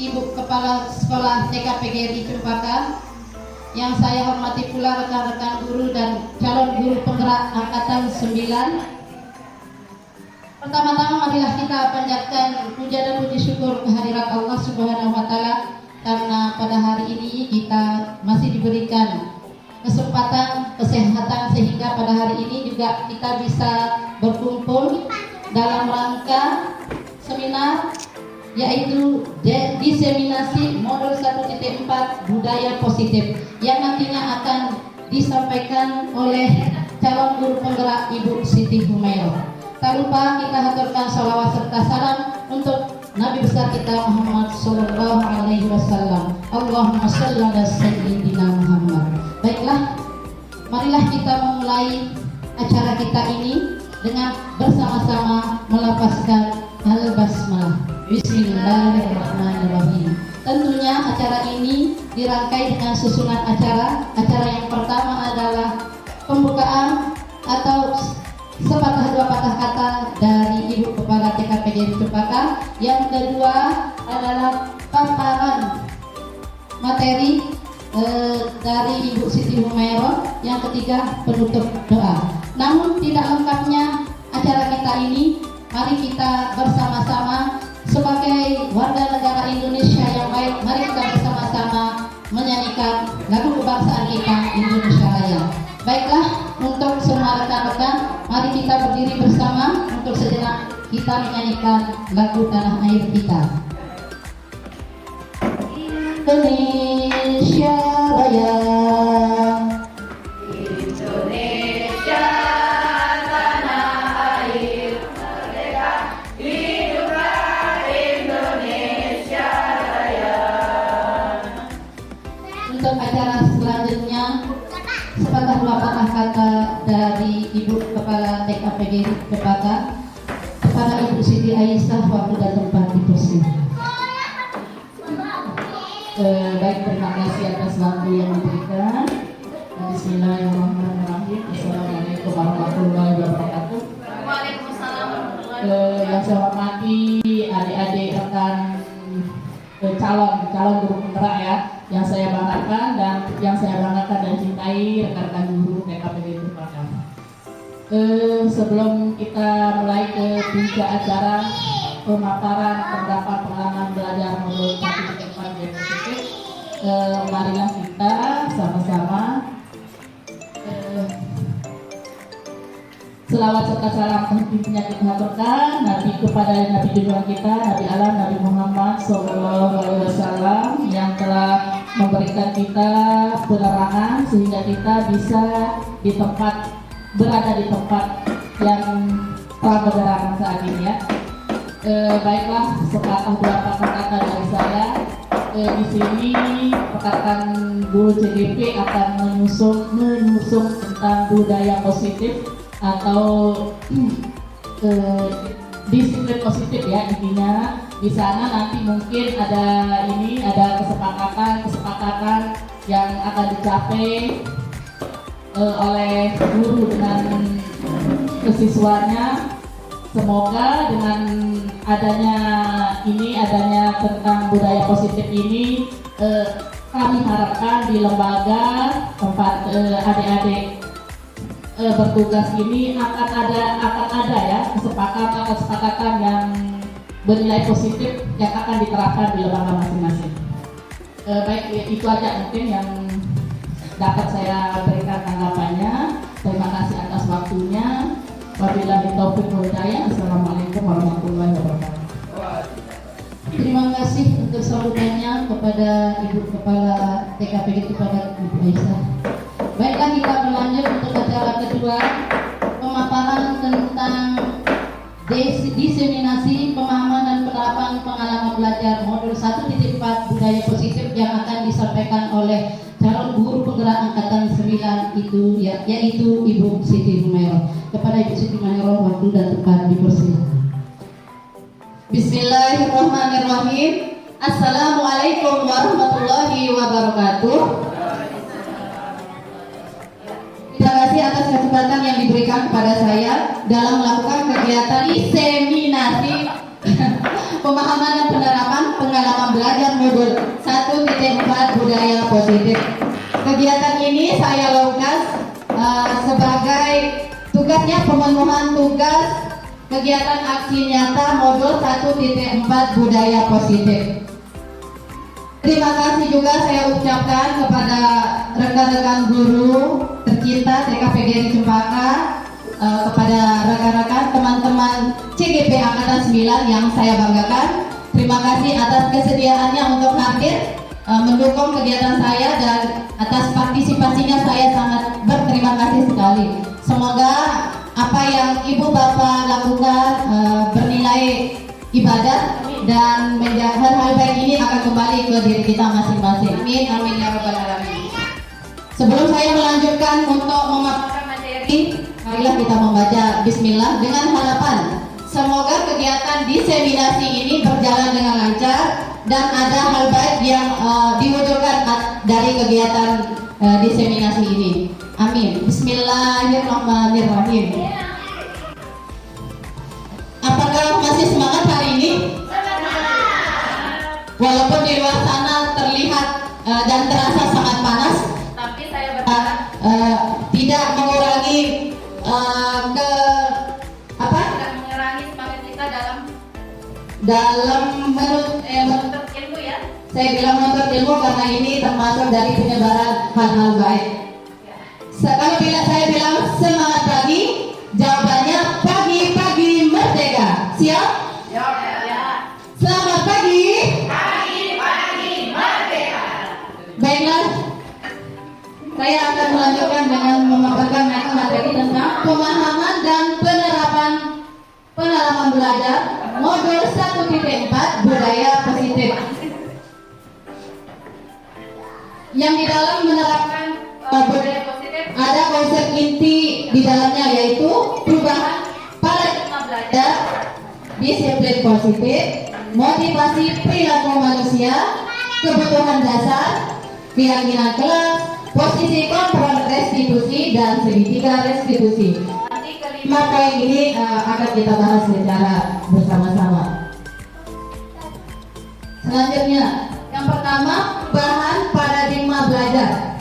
Ibu Kepala Sekolah TKPGRI Cempaka, yang saya hormati pula rekan-rekan guru dan calon guru penggerak Angkatan 9. Pertama-tama marilah kita panjatkan puja dan puji syukur kehadirat Allah Subhanahu wa Ta'ala, karena pada hari ini kita masih diberikan kesempatan kesehatan sehingga pada hari ini juga kita bisa berkumpul dalam rangka seminar yaitu diseminasi modul 1.4 budaya positif yang nantinya akan disampaikan oleh calon guru penggerak Ibu Siti Humairah. Tak lupa kita haturkan salawat serta salam untuk Nabi besar kita Muhammad Sallallahu Alaihi Wasallam. Allahumma shalli ala sayyidina Muhammad. Baiklah, marilah kita memulai acara kita ini dengan bersama-sama melafazkan al-basmalah. Bismillahirrahmanirrahim. Tentunya acara ini dirangkai dengan susunan acara. Acara yang pertama adalah pembukaan atau sepatah dua patah kata dari Ibu Kepala TKPGRI Cempaka. Yang kedua adalah paparan materi dari Ibu Siti Humairah. Yang ketiga penutup doa. Namun tidak lengkapnya acara kita ini, mari kita bersama-sama sebagai warga negara Indonesia yang baik, mari kita bersama-sama menyanyikan lagu kebangsaan kita Indonesia Raya. Baiklah, untuk semua rekan-rekan, mari kita berdiri bersama untuk sejenak kita menyanyikan lagu tanah air kita. Indonesia Raya, Indonesia tanah air merdeka, hiduplah Indonesia Raya. untuk acara selanjutnya sepatah dua patah kata dari Ibu Kepala TKPGRI Cempaka kepada Ibu Siti Aisyah, waktu dan tempat dipersilakan. Baik, terima kasih atas waktu yang diberikan. Bismillahirrahmanirrahim. Assalamualaikum warahmatullahi wabarakatuh. Waalaikumsalam warahmatullahi wabarakatuh. Yang saya hormati adik-adik rekan calon guru penggerak ya, yang saya banggakan dan cintai rekan-rekan guru TKPGRI Cempaka. Sebelum kita mulai ke tiga acara pemaparan pendapat pengalaman belajar modul 1.4 positif, marilah kita sama-sama selawat serta salam tentunya kita haturkan Nabi kepada Nabi junjungan kita, Nabi alam, Nabi Muhammad Sallallahu Alaihi Wasallam, yang telah memberikan kita penerangan sehingga kita bisa berada di tempat yang telah bergerak saat ini ya. Baiklah, sepatah dua patah kata dari saya. Di sini rekan guru CDP akan mengusung tentang budaya positif atau disiplin positif ya, intinya. Di sana nanti mungkin ada kesepakatan yang akan dicapai oleh guru dengan siswanya. Semoga dengan adanya tentang budaya positif ini, kami harapkan di lembaga tempat adik-adik bertugas ini akan ada ya kesepakatan yang bernilai positif yang akan diterapkan di lembaga masing-masing. Baik, itu aja mungkin yang dapat saya berikan tanggapannya. Terima kasih atas waktunya. Wabillahi taufiq wal hidayah. Assalamualaikum warahmatullahi wabarakatuh. Terima kasih untuk sambutannya kepada Ibu Kepala TKPGRI kepada Ibu Aisyah. Baiklah, kita berlanjut untuk acara kedua, pemaparan tentang diseminasi pemahaman dan penerapan pengalaman belajar modul 1.4 budaya positif yang akan disampaikan oleh calon guru penggerak angkatan 9 yaitu Ibu Siti Humairah. Kepada Ibu Siti Humairah, waktu dan tempat dipersilakan. Bismillahirrahmanirrahim. Assalamualaikum warahmatullahi wabarakatuh. Terima kasih atas kesempatan yang diberikan kepada saya dalam melakukan kegiatan diseminasi pemahaman dan penerapan pengalaman belajar modul 1.4 budaya positif. Kegiatan ini saya lakukan sebagai tugasnya pemenuhan tugas kegiatan aksi nyata modul 1.4 budaya positif. Terima kasih juga saya ucapkan kepada rekan-rekan guru tercinta TKPGRI Cempaka, kepada rekan-rekan teman-teman CGP Angkatan 9 yang saya banggakan. Terima kasih atas kesediaannya untuk hadir mendukung kegiatan saya, dan atas partisipasinya saya sangat berterima kasih sekali. Semoga apa yang Ibu Bapak lakukan bernilai ibadah, dan hal-hal baik ini akan kembali ke diri kita masing-masing. Amin, amin ya rabbal alamin. Sebelum saya melanjutkan untuk memaparkan materi, marilah kita membaca Bismillah dengan harapan semoga kegiatan diseminasi ini berjalan dengan lancar dan ada hal baik yang diwujudkan dari kegiatan diseminasi ini. Amin. Bismillahirrahmanirrahim. Apakah masih semangat hari ini? Walaupun di luar sana terlihat dan terasa sangat panas, tapi saya berharap tidak mengurangi tidak mengurangi semangat kita dalam menuntut ilmu ya. Saya bilang menuntut ilmu karena ini termasuk dari penyebaran hal-hal baik. Kalau saya bilang semangat pagi, jawabannya pagi-pagi merdeka. Siap? Ya. Selamat pagi. Pagi-pagi merdeka. Baiklah, saya akan melanjutkan dengan memaparkan materi tentang pemahaman dan penerapan pengalaman belajar modul 1.4 budaya positif. Yang di dalam menerapkan budaya positif ada konsep inti di dalamnya, yaitu perubahan paradigma belajar, disiplin positif, motivasi perilaku manusia, kebutuhan dasar, keyakinan kelas, posisi kontrol restitusi, dan segitiga restitusi. Maka ini akan kita bahas secara bersama-sama. Selanjutnya, yang pertama, bahan paradigma belajar.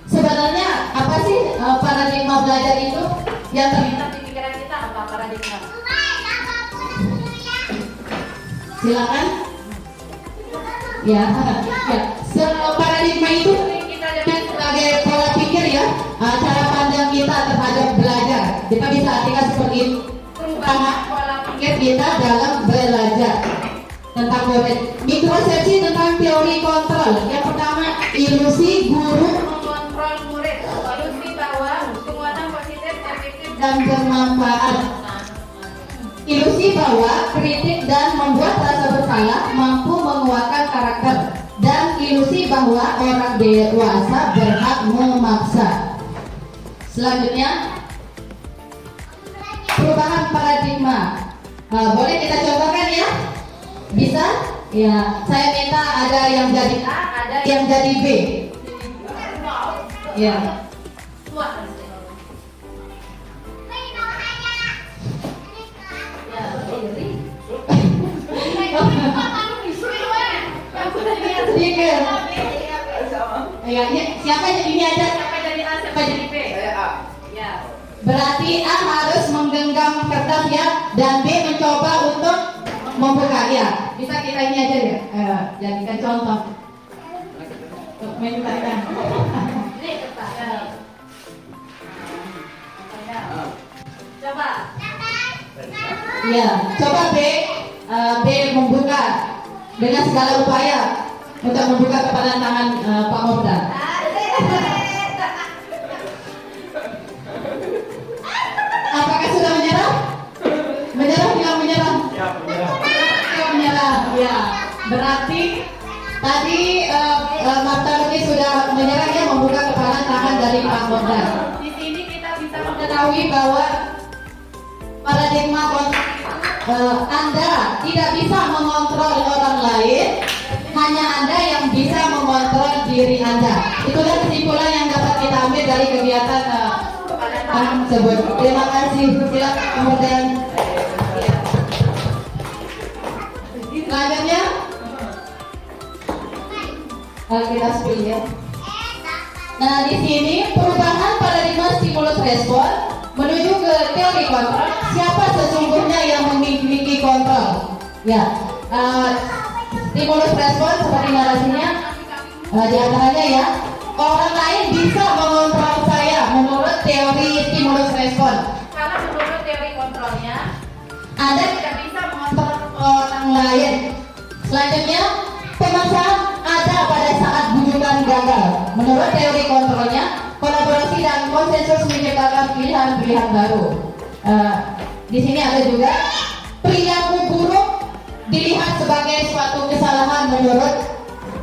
Sebenarnya apa sih paradigma belajar itu? Yang terlintas di pikiran kita apa paradigma? Silakan. Ya. Paradigma itu kita lihat sebagai pola pikir ya, cara pandang kita terhadap belajar. Kita bisa artikan seperti itu, perubahan pola pikir kita dalam belajar. Tentang mikrosepsi tentang teori kontrol. Yang pertama, ilusi guru mengontrol murid. Ilusi bahwa penguatan positif, efektif, dan bermanfaat. Ilusi bahwa kritik dan membuat rasa bersalah mampu menguatkan karakter, dan ilusi bahwa orang dewasa berhak memaksa. Selanjutnya, perubahan paradigma. Boleh kita contohkan ya? Bisa? Ya, saya minta ada yang jadi A, ada yang jadi B. Ya. Ya, siapa ini aja, siapa jadi A, siapa jadi B? Saya A. Ya. Berarti A harus menggenggam kertas ya, dan B mencoba untuk membuka ya. Bisa kita ini aja ya, jadikan contoh. Menunjukkan. Ini kertas. Coba. Ya, coba B membuka dengan segala upaya untuk membuka kepada tangan Pak Mobda. Apakah sudah menyerah? Menyerah, bilang menyerah. Ya, menyerah. Ya, berarti tadi Marta Luki sudah menyerah, ya, membuka kepala tangan dari Pak Mobda. Di sini kita bisa mengetahui bahwa paradigma Anda tidak bisa mengontrol orang lain, hanya Anda yang bisa mengontrol diri Anda. Itulah kesimpulan yang dapat kita ambil dari kegiatan tersebut. Terima kasih. Silakan kemudian. Selanjutnya, Kita spill ya. Nah, di sini perubahan paradigma stimulus respon menuju ke teori kontrol. Siapa sesungguhnya yang memiliki kontrol? Ya, stimulus respon seperti narasinya di antaranya ya, orang lain bisa mengontrol saya menurut teori stimulus respon. Karena menurut teori kontrolnya, Anda tidak bisa mengontrol orang lain. Selanjutnya, pemaksaan ada pada saat bujukan gagal. Menurut teori kontrolnya, kolaborasi dan konsensus menciptakan pilihan-pilihan baru. Di sini ada juga perilaku buruk dilihat sebagai suatu kesalahan menurut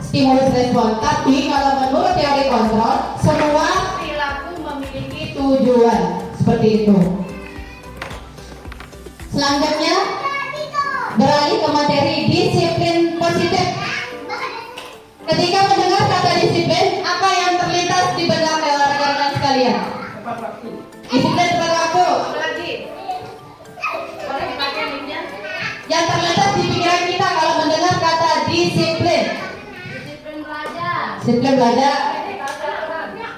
stimulus respon. Tapi kalau menurut teori kontrol, semua perilaku memiliki tujuan. Seperti itu. Selanjutnya, beralih ke materi disiplin positif. Ketika mendengar kata disiplin, apa yang terlintas di benak rekan-rekan sekalian? Disiplin tepat waktu. Apa lagi? Boleh dipakai linknya? Yang terlintas di pikiran kita kalau mendengar kata disiplin. Disiplin belajar. Disiplin belajar.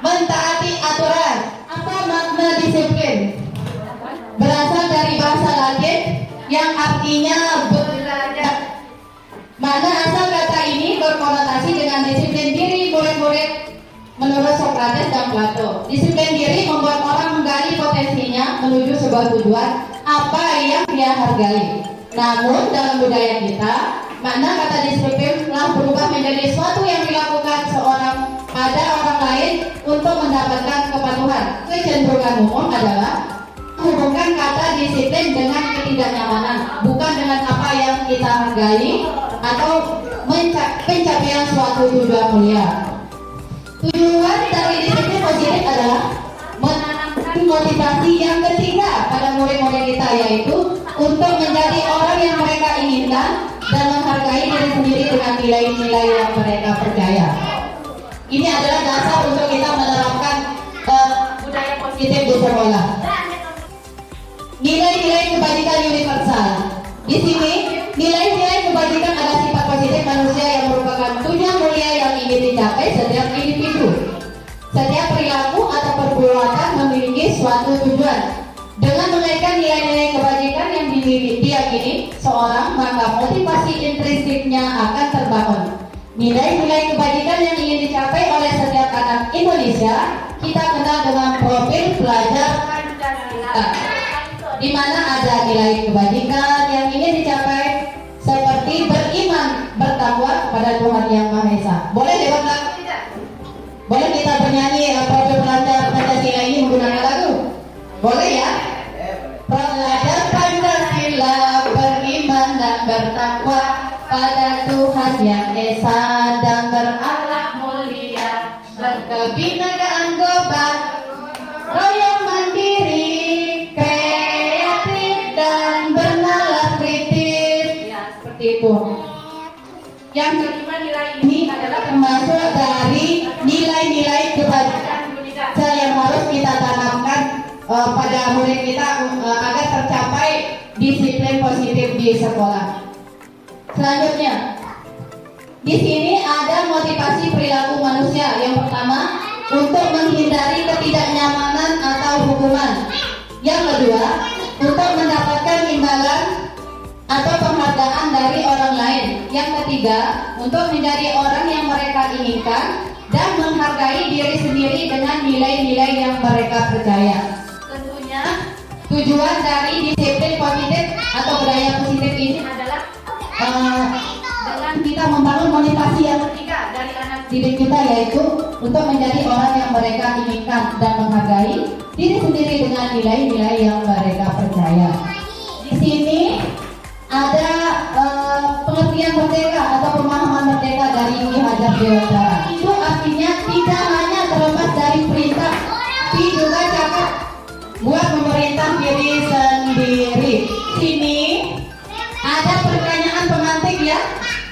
Mentaati aturan. Apa makna disiplin? Berasal dari bahasa Latin yang artinya belajar. Mana asal kata ini berkonotasi dengan disiplin diri murid-murid menurut Socrates dan Plato. Disiplin diri membuat orang menggali potensinya menuju sebuah tujuan apa yang dia hargai. Namun dalam budaya kita, makna kata disiplin telah berubah menjadi sesuatu yang dilakukan seorang pada orang lain untuk mendapatkan kepatuhan. Kecenderungan umum adalah hubungkan kata disiplin dengan ketidaknyamanan, bukan dengan apa yang kita hargai atau pencapaian suatu tujuan mulia. Tujuan dari disiplin positif adalah menanamkan motivasi yang ketiga pada murid-murid kita, yaitu untuk menjadi orang yang mereka inginkan dan menghargai diri sendiri dengan nilai-nilai yang mereka percaya. Ini adalah dasar untuk kita menerapkan budaya positif di sekolah. Nilai-nilai kebajikan universal. Di sini, nilai-nilai kebajikan adalah sifat positif manusia yang merupakan tujuan mulia yang ingin dicapai setiap individu. Setiap perilaku atau perbuatan memiliki suatu tujuan. Dengan menaikkan nilai-nilai kebajikan yang diyakini seorang, maka motivasi intrinsiknya akan terbangun. Nilai-nilai kebajikan yang ingin dicapai oleh setiap anak Indonesia kita kenal dengan profil pelajar Pancasila, di mana ada nilai kebajikan yang ingin dicapai seperti beriman, bertakwa kepada Tuhan Yang Maha Esa. Boleh lewat lagu tidak? Boleh kita bernyanyi profil pelajar Pancasila ini menggunakan lagu? Boleh ya? Pelajar Pancasila beriman dan bertakwa pada Tuhan Yang Esa dan berakhlak mulia, berkebinekaan global, royong mandiri, kreatif dan bernalar kritis. Ya, seperti itu. Yang kelima, nilai ini adalah termasuk dari nilai-nilai kebajikan yang harus kita tanamkan pada murid kita agar tercapai disiplin positif di sekolah. Selanjutnya, di sini ada motivasi perilaku manusia. Yang pertama, untuk menghindari ketidaknyamanan atau hukuman. Yang kedua, untuk mendapatkan imbalan atau penghargaan dari orang lain. Yang ketiga, untuk menjadi orang yang mereka inginkan dan menghargai diri sendiri dengan nilai-nilai yang mereka percaya. Tentunya, tujuan dari disiplin positif atau budaya positif ini adalah dengan kita membangun motivasi yang ketiga dari anak didik kita, yaitu untuk menjadi orang yang mereka inginkan dan menghargai diri sendiri dengan nilai-nilai yang mereka percaya. Di sini ada pengertian merdeka atau pemahaman merdeka dari Ki Hajar Dewantara. Itu artinya tidak hanya terlepas dari perintah, tapi juga dapat buat memerintah diri sendiri. Sini ada pertanyaan pemantik ya.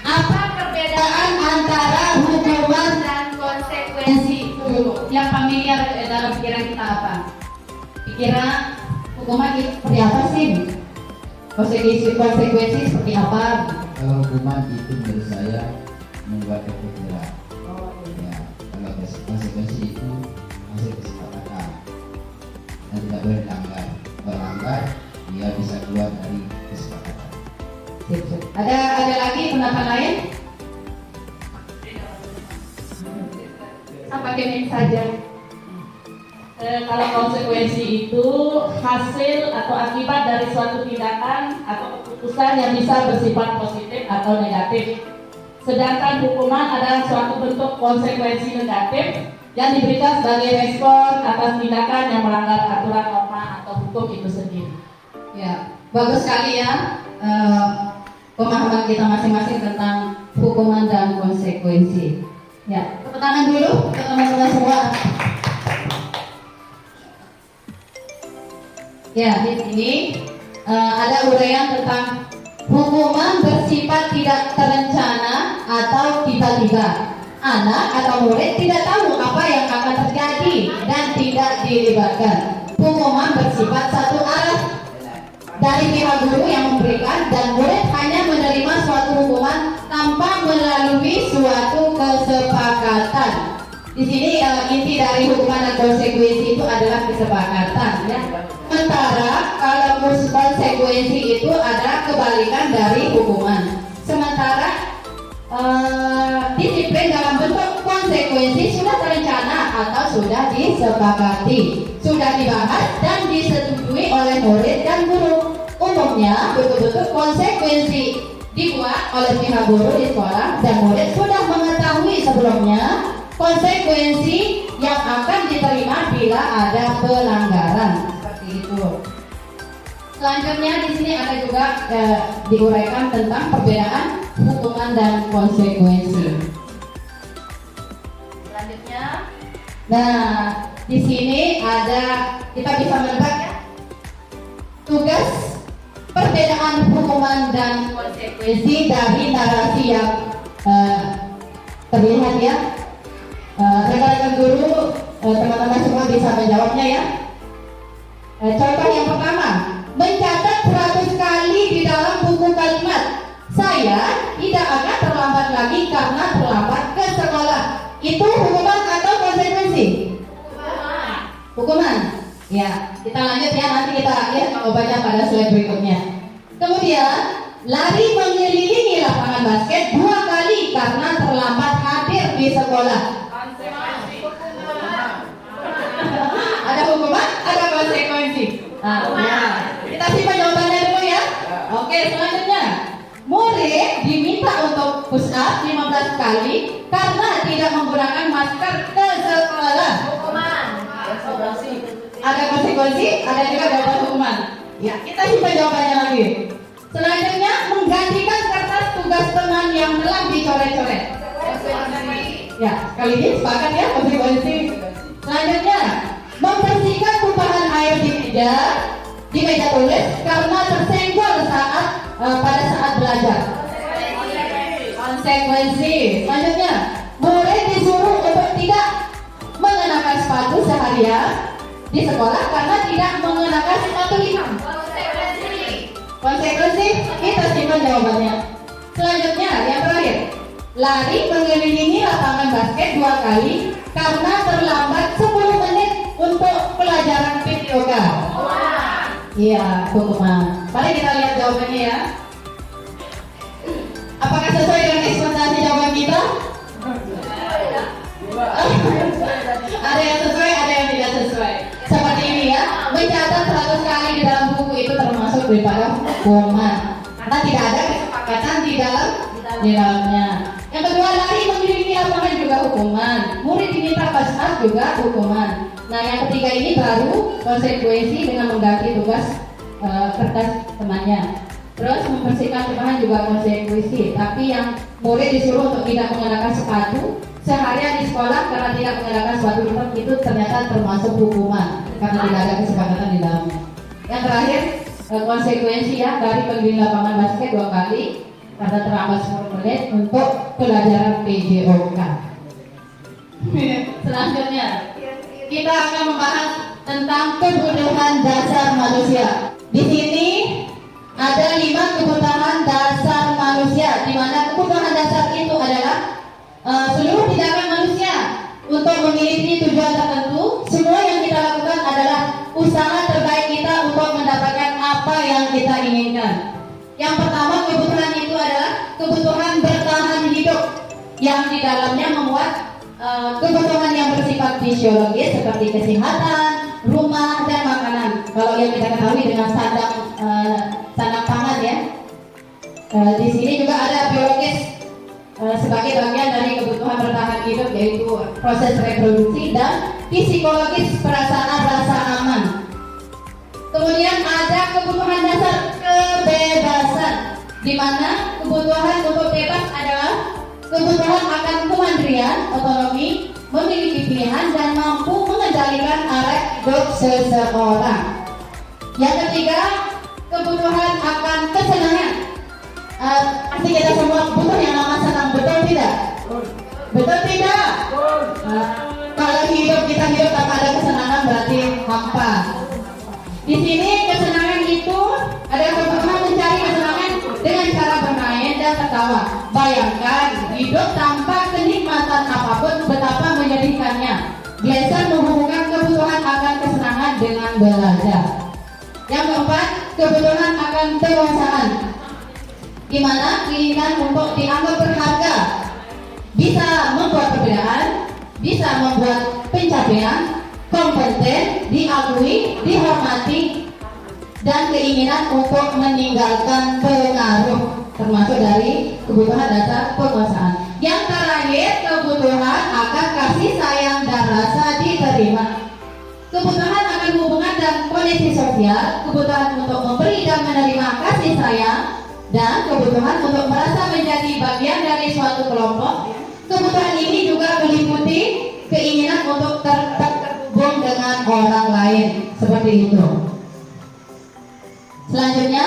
Apa perbedaan antara hukuman dan konsekuensi? Yang familiar dalam pikiran kita apa? Pikiran hukuman itu seperti apa sih? Konsekuensi seperti apa? Kalau hukuman itu menurut saya membuat efek jerah. Ya, kalau konsekuensi itu hasil kesepakatan dan tidak boleh dilanggar. Melanggar, dia bisa keluar dari kesepakatan. Ada lagi pendapat lain? Apa Kemin saja? Kalau konsekuensi itu hasil atau akibat dari suatu tindakan atau keputusan yang bisa bersifat positif atau negatif. Sedangkan hukuman adalah suatu bentuk konsekuensi negatif yang diberikan sebagai respon atas tindakan yang melanggar aturan norma atau hukum itu sendiri. Ya, bagus sekali ya pemahaman kita masing-masing tentang hukuman dan konsekuensi. Ya, tepuk tangan dulu ke teman-teman semua. Ya, di sini ada uraian tentang hukuman bersifat tidak terencana atau tiba-tiba. Anak atau murid tidak tahu apa yang akan terjadi dan tidak dilibatkan. Hukuman bersifat satu arah dari pihak guru yang memberikan, dan murid hanya menerima suatu hukuman tanpa melalui suatu kesepakatan. Di sini inti dari hukuman dan konsekuensi itu adalah kesepakatan, ya. Sementara kalau konsekuensi itu adalah kebalikan dari hukuman. Sementara disiplin dalam bentuk konsekuensi sudah terencana atau sudah disepakati, sudah dibahas dan disetujui oleh murid dan guru. Umumnya betul-betul konsekuensi dibuat oleh pihak guru di sekolah dan murid sudah mengetahui sebelumnya konsekuensi yang akan diterima bila ada pelanggaran. Seperti itu. Selanjutnya di sini ada juga diuraikan tentang perbedaan hukuman dan konsekuensi. Selanjutnya, nah di sini ada, kita bisa menebak ya, tugas perbedaan hukuman dan konsekuensi dari narasi yang terlihat ya. Rekan-rekan guru, teman-teman semua bisa menjawabnya ya. Contoh yang pertama, mencatat 100 kali di dalam buku kalimat, saya tidak akan terlambat lagi karena terlambat ke sekolah. Itu hukuman atau konsekuensi? Hukuman. Ya, kita lanjut ya, nanti kita lihat jawabannya pada slide berikutnya. Kemudian, lari mengelilingi lapangan basket 2 kali karena terlambat hadir di sekolah. Ada hukuman, ada konsekuensi. Kita simpan jawabannya dulu ya. Oke, selanjutnya, murid diminta untuk push up 15 kali karena tidak menggunakan masker ke sekolah. Ada konsekuensi, ada juga jawaban hukuman. Ya, kita simpan jawabannya lagi. Selanjutnya, menggantikan kertas tugas teman yang telah dicoret-coret. Ya, kali ini sepakat ya, konsekuensi. Selanjutnya, membersihkan tumpahan air di meja tulis karena tersenggol pada saat belajar. Konsekuensi. Selanjutnya, murid disuruh untuk tidak mengenakan sepatu seharian di sekolah karena tidak mengenakan sepatu hitam. Konsekuensi, kita simpan jawabannya. Selanjutnya, yang terakhir, lari mengelilingi lapangan basket 2 kali karena terlambat 10 menit untuk pelajaran videoga. Iya, hukuman. Mari kita lihat jawabannya ya. Apakah sesuai dengan ekspektasi jawaban kita? Ada yang sesuai, ada yang tidak sesuai. Seperti ini ya, mencatat 100 kali di dalam buku itu termasuk daripada hukuman karena tidak ada kesepakatan di dalamnya. Yang kedua, lari mengelilingi lapangan juga hukuman. Murid diminta push up juga hukuman. Nah, yang ketiga ini baru konsekuensi dengan mengganti tugas kertas temannya. Terus membersihkan tumpahan juga konsekuensi. Tapi yang murid disuruh untuk tidak mengenakan sepatu seharian di sekolah karena tidak mengenakan sepatu hitam itu ternyata termasuk hukuman karena tidak ada kesepakatan di dalamnya. Yang terakhir konsekuensi ya, dari mengelilingi lapangan basket 2 kali karena terlambat 10 menit untuk pelajaran PJOK. Selanjutnya kita akan membahas tentang kebutuhan dasar manusia. Di sini ada 5 kebutuhan dasar manusia, di mana kebutuhan dasar itu adalah seluruh tindakan memiliki tujuan tertentu. Semua yang kita lakukan adalah usaha terbaik kita untuk mendapatkan apa yang kita inginkan. Yang pertama, kebutuhan itu adalah kebutuhan bertahan hidup, yang di dalamnya memuat kebutuhan yang bersifat fisiologis seperti kesehatan, rumah, dan makanan. Kalau yang kita ketahui dengan sandang pangan ya. Di sini juga ada biologis sebagai bagian dari kebutuhan bertahan hidup, yaitu proses reproduksi, dan psikologis perasaan rasa aman. Kemudian ada kebutuhan dasar kebebasan, di mana kebutuhan untuk bebas adalah kebutuhan akan kemandirian, otonomi, memiliki pilihan, dan mampu mengendalikan arah hidup seseorang. Yang ketiga, kebutuhan akan kesenangan. Pasti kita semua butuh yang namanya senang, betul tidak? Betul tidak? Kalau kita hidup tanpa ada kesenangan berarti hampa. Di sini kesenangan itu ada kebutuhan mencari kesenangan dengan cara bermain dan tertawa. Bayangkan hidup tanpa kenikmatan apapun betapa menyedihkannya. Belajar menghubungkan kebutuhan akan kesenangan dengan belajar. Yang keempat, kebutuhan akan kewasaan, di mana keinginan untuk dianggap berharga, bisa membuat perbedaan, bisa membuat pencapaian, kompeten, diakui, dihormati, dan keinginan untuk meninggalkan pengaruh, termasuk dari kebutuhan dasar penguasaan. Yang terakhir, kebutuhan akan kasih sayang dan rasa diterima. Kebutuhan akan hubungan dan koneksi sosial, kebutuhan untuk memberi dan menerima kasih sayang, dan kebutuhan untuk merasa menjadi bagian dari suatu kelompok. Kebutuhan ini juga meliputi keinginan untuk terhubung dengan orang lain, seperti itu. Selanjutnya,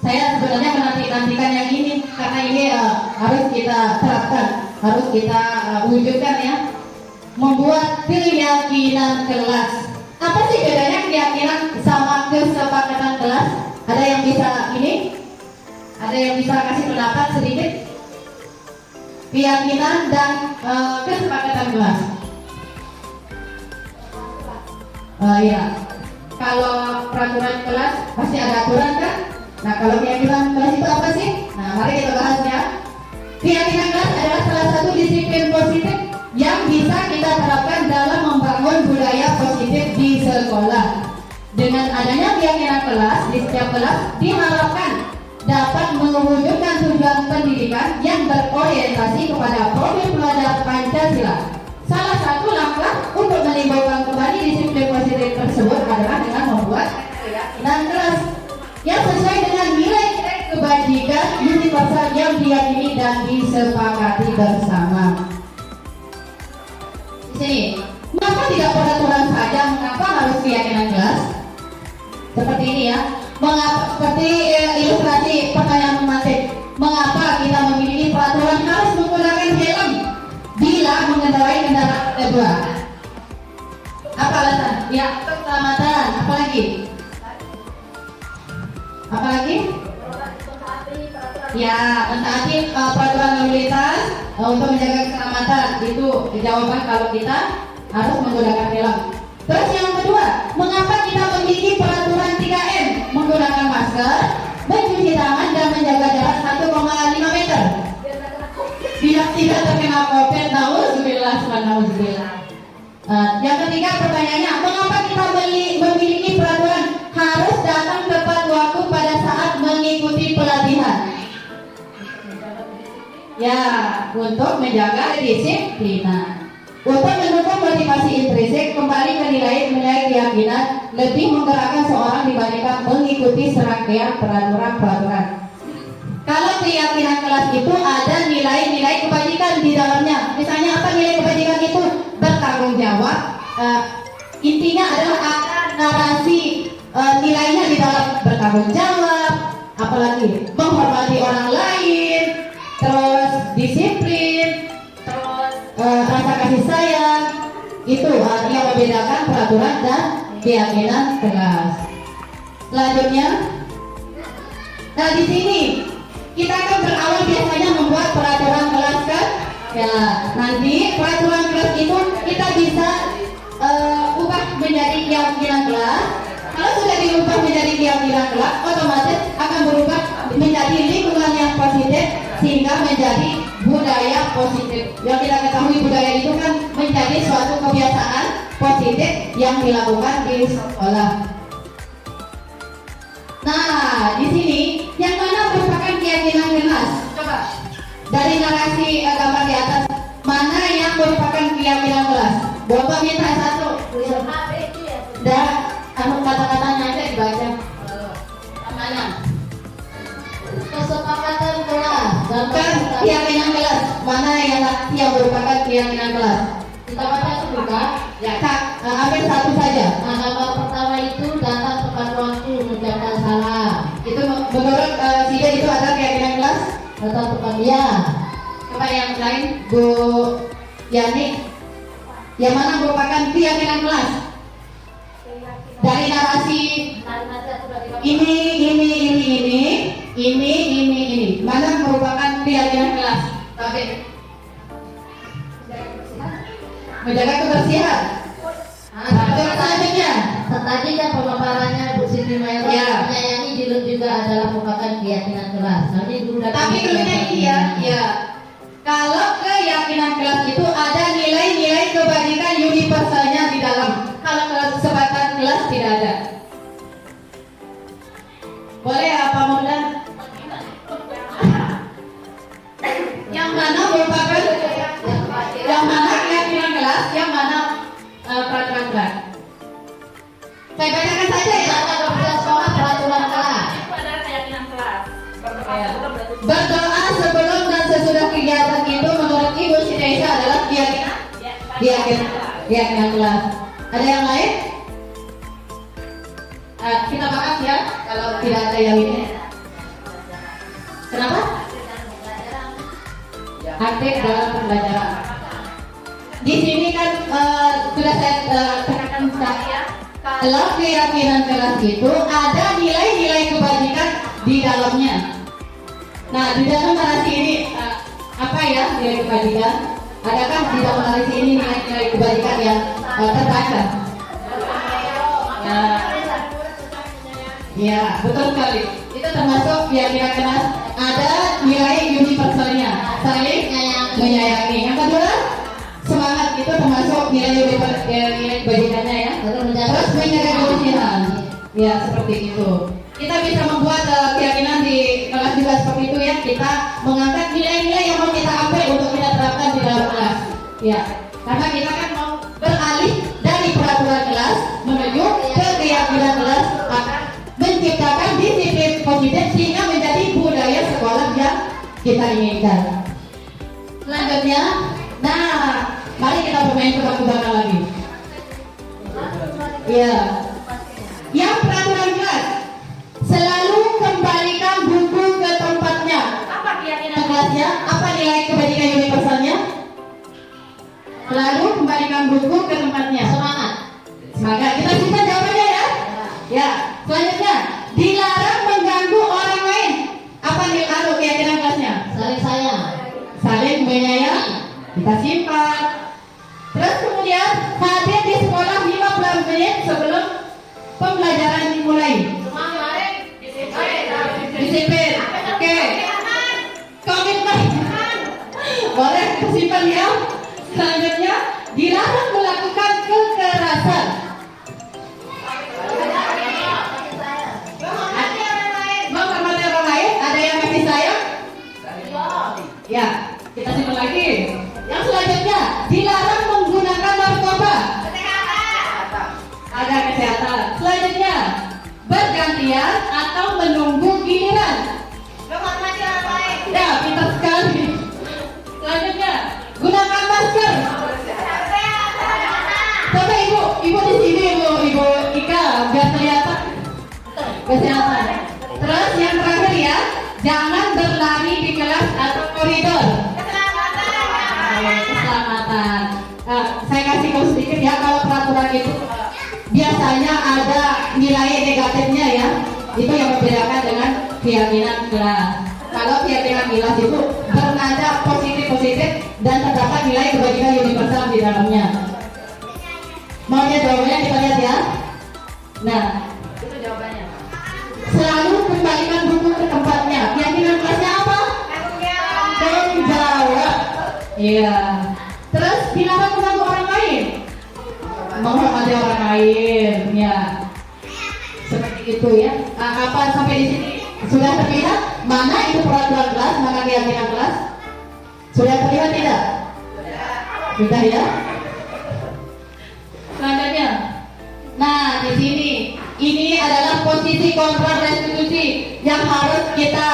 saya sebenarnya menantikan yang ini karena ini harus kita terapkan, harus kita wujudkan ya. Membuat keyakinan kelas. Apa sih bedanya keyakinan sama kesepakatan kelas? Ada yang bisa ini? Ada yang bisa kasih pendapat sedikit? Keyakinan dan kesepakatan kelas. Ya, kalau peraturan kelas pasti ada aturan kan? Nah, kalau keyakinan kelas itu apa sih? Nah, mari kita bahas ya. Keyakinan kelas adalah salah satu disiplin positif yang bisa kita terapkan dalam membangun budaya positif di sekolah. Dengan adanya keyakinan kelas di setiap kelas diharapkan dapat mewujudkan tujuan pendidikan yang berorientasi kepada profil pelajar Pancasila. Salah satu langkah untuk menimbulkan kembali disiplin positif tersebut adalah dengan membuat keyakinan kelas yang sesuai dengan nilai-nilai kebajikan universal yang diyakini dan disepakati bersama. Di sini, mengapa tidak peraturan saja? Mengapa harus keyakinan kelas? Seperti ini ya. Mengapa, seperti ilustrasi pertanyaan memantik. Mengapa kita memiliki peraturan harus menggunakan helm bila mengendarai kendaraan roda dua? Apa alasan? Ya, keselamatan. Apalagi? Apalagi? Ya, mentaati peraturan lalu lintas untuk menjaga keselamatan. Itu jawaban kalau kita harus menggunakan helm. Terus yang kedua, mengapa kita memiliki peraturan 3M? Menggunakan masker, mencuci tangan, dan menjaga jarak 1,5 meter. Biar tidak terkena COVID, nauzubillah. Yang ketiga pertanyaannya, mengapa kita memiliki peraturan harus datang tepat waktu pada saat mengikuti pelatihan? Ya, untuk menjaga kedisiplinan. Untuk mendukung motivasi intrinsik, kembali ke nilai-nilai keyakinan lebih menggerakkan seorang dibandingkan mengikuti serangkaian peraturan-peraturan. Kalau keyakinan kelas itu ada nilai-nilai kebajikan di dalamnya. Misalnya apa nilai kebajikan itu? Bertanggung jawab. Intinya adalah ada narasi nilainya di dalam bertanggung jawab. Apalagi menghormati orang lain, terus disiplin, terus rasa kasih sayang. Itu yang membedakan peraturan dan keyakinan kelas. Selanjutnya, nah di sini kita akan berawal biasanya membuat peraturan kelas kan, Ya, nanti peraturan kelas itu kita bisa ubah menjadi keyakinan kelas. Kalau sudah diubah menjadi keyakinan kelas, otomatis akan berubah menjadi lingkungan yang positif sehingga menjadi budaya positif. Yang kita ketahui budaya itu kan menjadi suatu kebiasaan positif yang dilakukan di sekolah. Nah, di sini yang mana merupakan keyakinan kelas? Coba dari narasi gambar di atas, mana yang merupakan keyakinan kelas? Bapak minta satu. Dan kata-katanya aja dibaca. Mana? Kesepakatan kelas dan Bukan keyakinan kelas. Mana yang merupakan keyakinan kelas? kita baca sebentar. Ya, Kak, ambil satu saja. Nah, gambar pertama itu datang tepat waktu mengucapkan salam. Itu menurut Sida itu ada keyakinan kelas. Datang tepat dia. Coba yang lain, Bu Yani. Yang mana merupakan keyakinan kelas? Dari narasi ini. Mana merupakan keyakinan kelas? Tapi menjaga kebersihan. Terus selanjutnya. Tadinya pemaparannya Bu Siti Maira Ya. menyayangi juga adalah merupakan keyakinan kelas. Nah, ini guru dan Tapi dulunya ini ya. Kalau keyakinan kelas itu ada nilai-nilai kebajikan universalnya di dalam. Kalau kesepakatan kelas tidak ada. Boleh apa Moda? Yang mana merupakan yang mana keyakinan kelas, yang mana peraturan kelas? Saya bacakan saja ya. Tata kebersamaan peraturan kelas. Itu adalah keyakinan kelas. Berdoa sebelum dan sesudah kegiatan itu menurut Ibu Siti adalah keyakinan kelas. Ada yang lain? Kita bahas ya kalau tidak ada yang ini. Kenapa? Aktif dalam pembelajaran. Di sini kan sudah saya tekankan saya. Kalau keyakinan kelas itu ada nilai-nilai kebajikan di dalamnya. Nah, di dalam narasi ini apa ya nilai kebajikan? Adakah di dalam narasi ini nilai-nilai kebajikan yang terbaca? Ya, betul sekali. Itu termasuk keyakinan kelas. Ada nilai universalnya, saling menyayangi. Yang kedua, semangat itu termasuk nilai kebajikannya ya. Terus menjaga kebersihan. Ya, seperti itu. Kita bisa membuat keyakinan di kelas juga seperti itu ya. Kita mengangkat nilai-nilai yang mau kita ambil untuk kita terapkan di dalam kelas. Ya, karena kita kan mau beralih dari peraturan kelas menuju ke keyakinan kelas akan menciptakan disiplin positif sehingga menjadi budaya sekolah yang kita inginkan. Selanjutnya, nah, mari kita bermain tebak-tebakan lagi. Ya, yang peraturan kelas selalu kembalikan buku ke tempatnya. Apa keyakinan Kelasnya, apa nilai kebajikan universalnya? Selalu kembalikan buku ke tempatnya. Semangat. Semangat. Kita bisa jawabannya ya. Ya. Selanjutnya, dilarang mengganggu orang lain. Apa nilai keyakinan kelasnya? Saling sayang. Saling menyayangi. Kita simpan. Terus kemudian hadir di sekolah 15 menit sebelum pembelajaran dimulai. Disiplin. Oke. Komitmen. Boleh disimpan ya. Selanjutnya, dilarang melakukan kekerasan. Menghormati orang lain. Ada yang kasih sayang? Ya, kita simpan lagi. Yang selanjutnya, dilarang menggunakan narkoba. Ada kesehatan. Selanjutnya, bergantian atau menunggu giliran. Ya, pintar sekali. Selanjutnya, gunakan masker. Coba ibu di sini ibu Ika biar kelihatan kesehatan. Terus yang terakhir ya, jangan berlari di kelas atau koridor. Keselamatan. Saya kasih tahu sedikit ya, kalau peraturan itu biasanya ada nilai negatifnya ya. Itu yang membedakan dengan keyakinan kelas. Kalau keyakinan kelas itu bernada positif dan terdapat nilai kebajikan universal di dalamnya. Mau lihat jawabannya, kita lihat ya. Nah, itu jawabannya. Selalu kembalikan buku ke tempatnya. Keyakinan kelasnya apa? Menjawab. Iya. Terus kenapa mengganggu orang lain? Menghormati orang lain. Ya. Seperti itu ya. Apa sampai di sini sudah terlihat mana itu peraturan kelas, mana keyakinan kelas? Sudah terlihat tidak? Sudah ya. Selanjutnya. Nah, di sini ini adalah posisi kontrol restitusi yang harus kita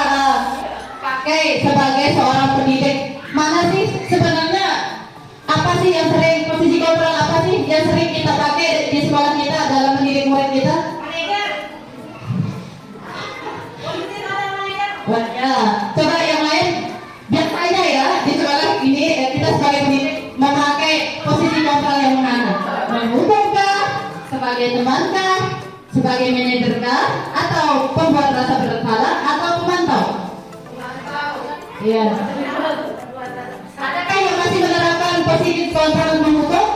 pakai sebagai seorang pendidik. Mana sih sebenarnya apa sih yang sering posisi kontrol apa sih yang sering kita pakai di sekolah kita dalam mendidik murid kita? Wah, ya. Coba yang lain biasanya ya di sekolah ini kita sebagai pendidik memakai posisi kontrol yang mana? Menghukum kah? Sebagai teman kah? Sebagai manajer kah? Atau pembuat rasa bersalah? Atau pemantau? Iya. Adakah yang masih menerapkan posisi kontrol menghukum?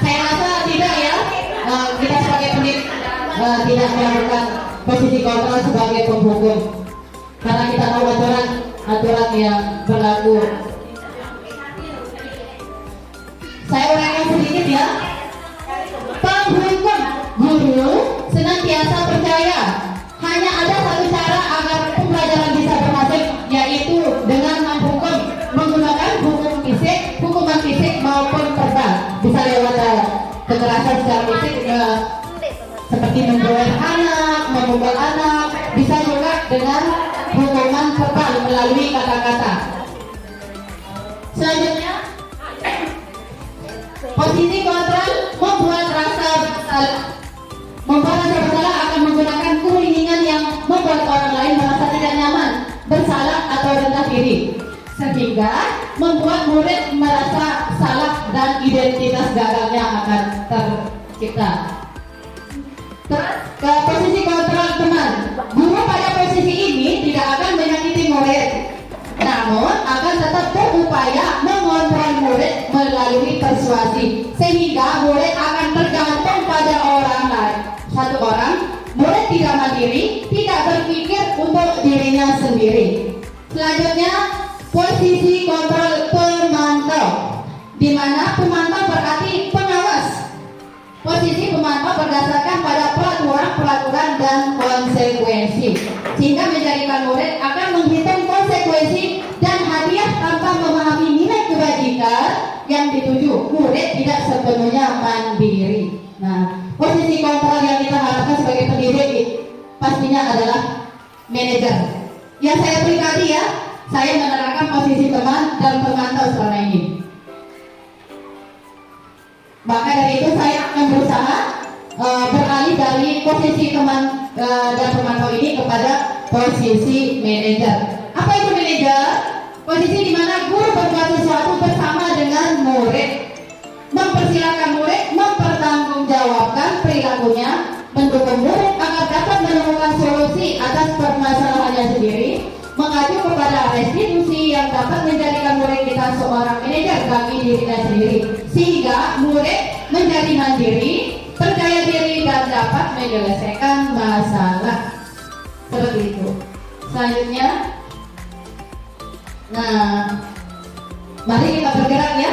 Saya rasa tidak ya. Kita sebagai pendidik tidak melakukan posisi kontrol sebagai penghukum. Karena kita tahu aturan yang berlaku. Saya uraikan sedikit ya. Penghukum guru senantiasa percaya hanya ada satu cara agar pembelajaran bisa berhasil, yaitu dengan menghukum menggunakan hukuman fisik maupun verbal. Bisa lewat kekerasan secara fisik seperti membuat anak, memukul anak, bisa juga dengan hukuman verbal melalui kata-kata. Selanjutnya, posisi kontrol membuat rasa bersalah akan menggunakan keinginan yang membuat orang lain merasa tidak nyaman, bersalah atau rendah diri, sehingga membuat murid merasa salah dan identitas gagalnya akan tercipta. Terus ke posisi kontrol teman, guru pada posisi ini tidak akan menyakiti murid, namun akan tetap berupaya mengontrol murid melalui persuasi, sehingga murid akan tergantung pada orang lain. Satu orang, murid tidak mandiri, tidak berpikir untuk dirinya sendiri. Selanjutnya, posisi kontrol pemantau, di mana pemantau berarti pengawas. Posisi pemantau berdasarkan pada peraturan dan konsekuensi, sehingga menjadikan murid akan menghitung konsekuensi dan hadiah tanpa memahami nilai kebajikan yang dituju. Murid tidak sepenuhnya mandiri. Nah, posisi kontrol yang kita harapkan sebagai pendidik pastinya adalah manajer. Yang saya pribadi ya, saya menerapkan posisi teman dan pemantau selama ini. Maka dari itu saya akan berusaha beralih dari posisi teman dan pemantau ini kepada posisi manajer. Apa itu manajer? Posisi di mana guru berbuat sesuatu bersama dengan murid, mempersilahkan murid mempertanggungjawabkan perilakunya, mendukung murid agar dapat menemukan solusi atas permasalahannya sendiri, mengacu kepada restitusi yang dapat menjadikan murid kita seorang manajer bagi dirinya sendiri, sehingga murid menjadi mandiri, percaya diri dan dapat menyelesaikan masalah. Seperti itu. Selanjutnya, nah, mari kita bergerak ya.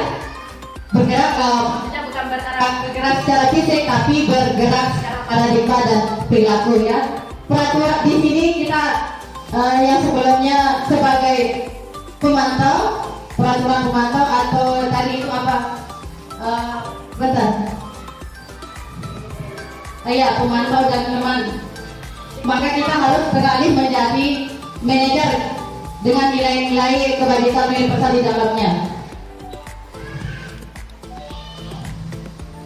Bergerak, maksudnya bukan bergerak secara fisik, tapi bergerak secara paradigma dan perilaku ya. Peraturan di sini kita yang sebelumnya sebagai pemantau, peraturan pemantau atau tadi itu apa? Betul. Iya, pemantau dan teman. Maka kita harus beralih menjadi manajer dengan nilai-nilai kebajikan universal di dalamnya.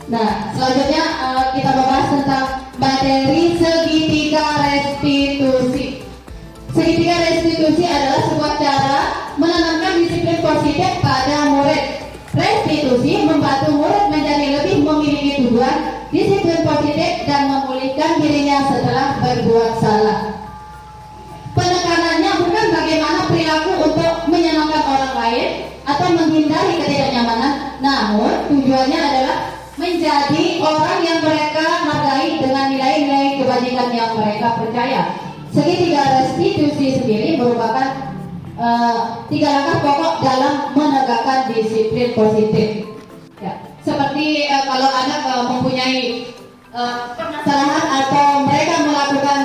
Nah, selanjutnya kita membahas tentang materi segitiga restitusi. Segitiga restitusi adalah sebuah cara menanamkan disiplin positif pada murid. Restitusi membantu murid menjadi lebih memiliki tujuan, disiplin positif, dan memulihkan dirinya setelah berbuat salah. Penekanannya bukan bagaimana perilaku untuk menyenangkan orang lain, atau menghindari ketidaknyamanan, namun tujuannya adalah menjadi orang yang mereka hargai dengan nilai-nilai kebajikan yang mereka percaya. Segitiga restitusi sendiri merupakan 3 langkah pokok dalam menegakkan disiplin positif. Ya, seperti kalau anak mempunyai permasalahan atau mereka melakukan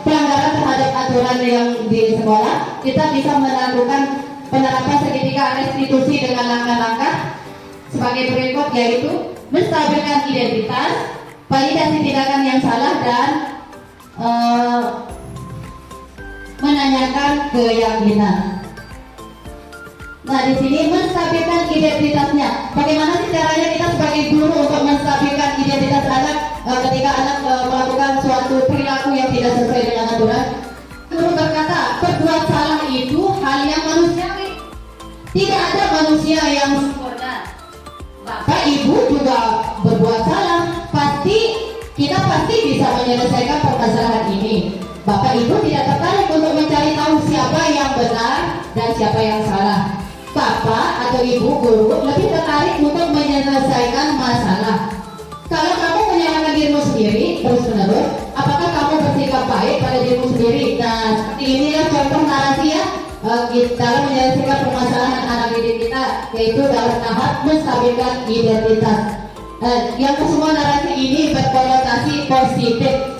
pelanggaran terhadap aturan yang di sekolah, kita bisa melakukan penerapan segitiga restitusi dengan langkah-langkah sebagai berikut, yaitu menstabilkan identitas, validasi tindakan yang salah, dan menanyakan keyakinan. Nah, di sini menstabilkan identitasnya. Bagaimana sih caranya kita sebagai guru untuk menstabilkan identitas anak ketika anak melakukan suatu perilaku yang tidak sesuai dengan aturan? Guru berkata, berbuat salah itu hal yang manusiawi. Tidak ada manusia yang sempurna. Bapak Ibu juga berbuat salah. Kita pasti bisa menyelesaikan permasalahan ini. Bapak Ibu tidak tertarik untuk mencari tahu siapa yang benar dan siapa yang salah. Bapak atau Ibu guru lebih tertarik untuk menyelesaikan masalah. Kalau kamu menyalahkan dirimu sendiri terus-menerus, apakah kamu bersikap baik pada dirimu sendiri? Nah, seperti inilah contoh narasi ya dalam menyelesaikan permasalahan anak didik kita, yaitu dalam tahap menstabilkan identitas. Yang semua narasi ini berkonotasi positif.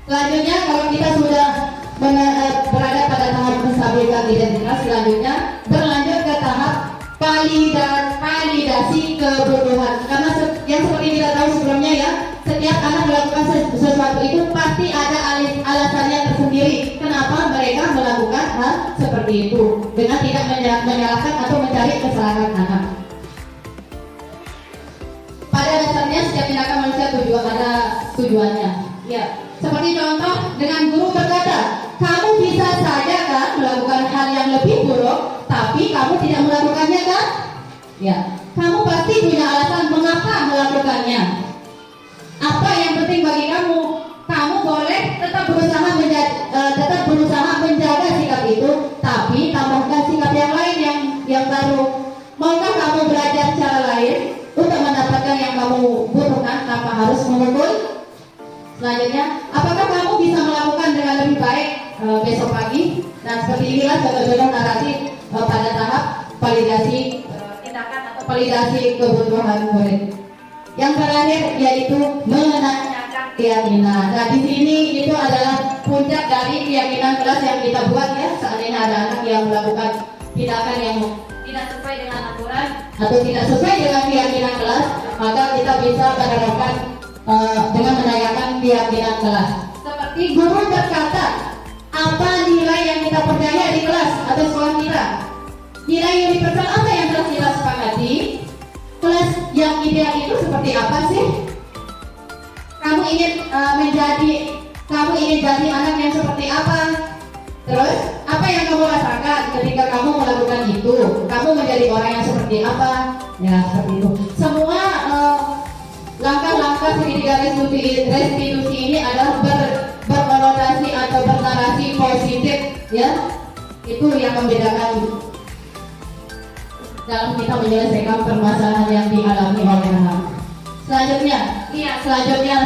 Selanjutnya, kalau kita sudah berada pada tahap menstabilkan identitas, selanjutnya berlanjut ke tahap validasi kebutuhan. Karena yang seperti kita tahu sebelumnya ya, setiap anak melakukan sesuatu itu pasti ada alasannya tersendiri kenapa mereka melakukan hal seperti itu, dengan tidak menyalahkan atau mencari kesalahan anak. Pada dasarnya setiap tindakan manusia ada tujuannya. Ya, seperti contoh dengan guru berkata, kamu bisa saja kan melakukan hal yang lebih buruk, tapi kamu tidak melakukannya kan? Ya, kamu pasti punya alasan mengapa melakukannya. Apa yang penting bagi kamu? Kamu boleh tetap berusaha menjaga sikap itu, tapi tambahkan sikap yang lain yang baru. Maukah kamu belajar cara lain untuk mendapatkan yang kamu butuhkan tanpa harus memukul? Selanjutnya, apakah kamu bisa melakukan dengan lebih baik besok pagi? Nah, seperti inilah contoh-contoh narasi pada tahap validasi tindakan atau validasi kebutuhan murid. Yang terakhir yaitu menanyakan keyakinan. Nah, di sini itu adalah puncak dari keyakinan kelas yang kita buat ya. Seandainya ada anak yang melakukan tindakan yang tidak sesuai dengan aturan atau tidak sesuai dengan keyakinan kelas, maka kita bisa menerapkan dengan menanyakan keyakinan kelas. Seperti guru berkata, apa nilai yang kita percaya di kelas atau sekolah kita? Nilai universal apa yang telah kita sepakati? Kelas yang ideal itu seperti apa sih? Kamu ingin jadi anak yang seperti apa? Terus apa yang kamu rasakan ketika kamu melakukan itu? Kamu menjadi orang yang seperti apa? Ya, seperti itu. Semua langkah-langkah segitiga restitusi ini adalah berkonotasi atau bernarasi positif ya. Itu yang membedakan dalam kita menyelesaikan permasalahan yang dialami oleh anak. Selanjutnya